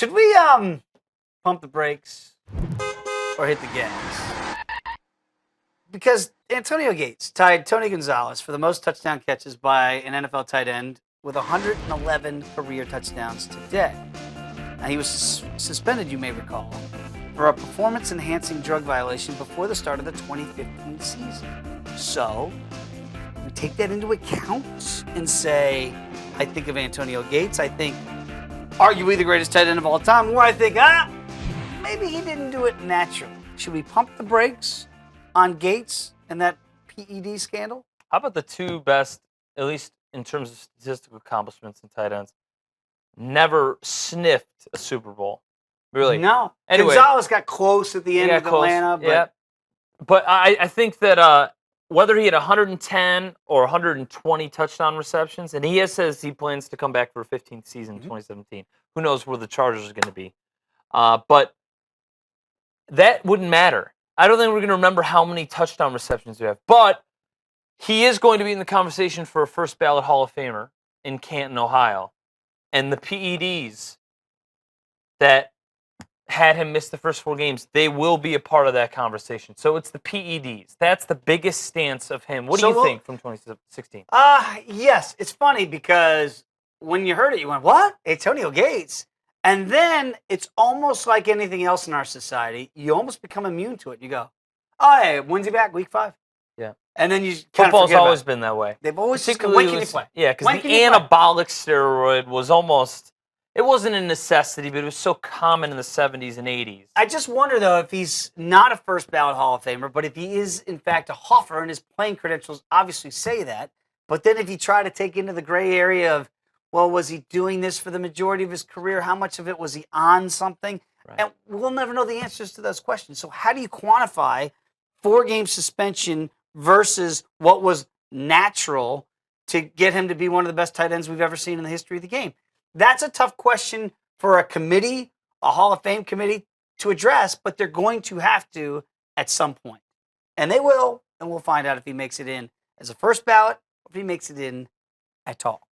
Should we pump the brakes or hit the gas? Because Antonio Gates tied Tony Gonzalez for the most touchdown catches by an NFL tight end with 111 career touchdowns today. Now, he was suspended, you may recall, for a performance-enhancing drug violation before the start of the 2015 season. So, we take that into account and say, I think of Antonio Gates, I think arguably the greatest tight end of all time, or I think, maybe he didn't do it naturally. Should we pump the brakes on Gates and that PED scandal? How about the two best, at least in terms of statistical accomplishments in tight ends, never sniffed a Super Bowl? Really? No. Anyway, Gonzalez got close at the end of Atlanta. But yeah. But I think that whether he had 110 or 120 touchdown receptions, and he says he plans to come back for a 15th season in 2017. Who knows where the Chargers are going to be. But that wouldn't matter. I don't think we're going to remember how many touchdown receptions we have. But he is going to be in the conversation for a first ballot Hall of Famer in Canton, Ohio. And the PEDs that had him miss the first 4 games, they will be a part of that conversation. So it's the PEDs. That's the biggest stance of him. What do you think from 2016? Yes. It's funny because when you heard it, you went, what? Antonio Gates? And then it's almost like anything else in our society. You almost become immune to it. You go, oh, hey, when's he back? Week 5? Yeah. And then you kind Football's of always been that way. They've always just when can you play? Yeah, because the anabolic steroid was almost, it wasn't a necessity, but it was so common in the 70s and 80s. I just wonder, though, if he's not a first ballot Hall of Famer, but if he is, in fact, a Hoffer, and his playing credentials obviously say that, but then if you try to take into the gray area of, well, was he doing this for the majority of his career? How much of it was he on something? Right. And we'll never know the answers to those questions. So how do you quantify 4-game suspension versus what was natural to get him to be one of the best tight ends we've ever seen in the history of the game? That's a tough question for a committee, a Hall of Fame committee, to address, but they're going to have to at some point. And they will, and we'll find out if he makes it in as a first ballot or if he makes it in at all.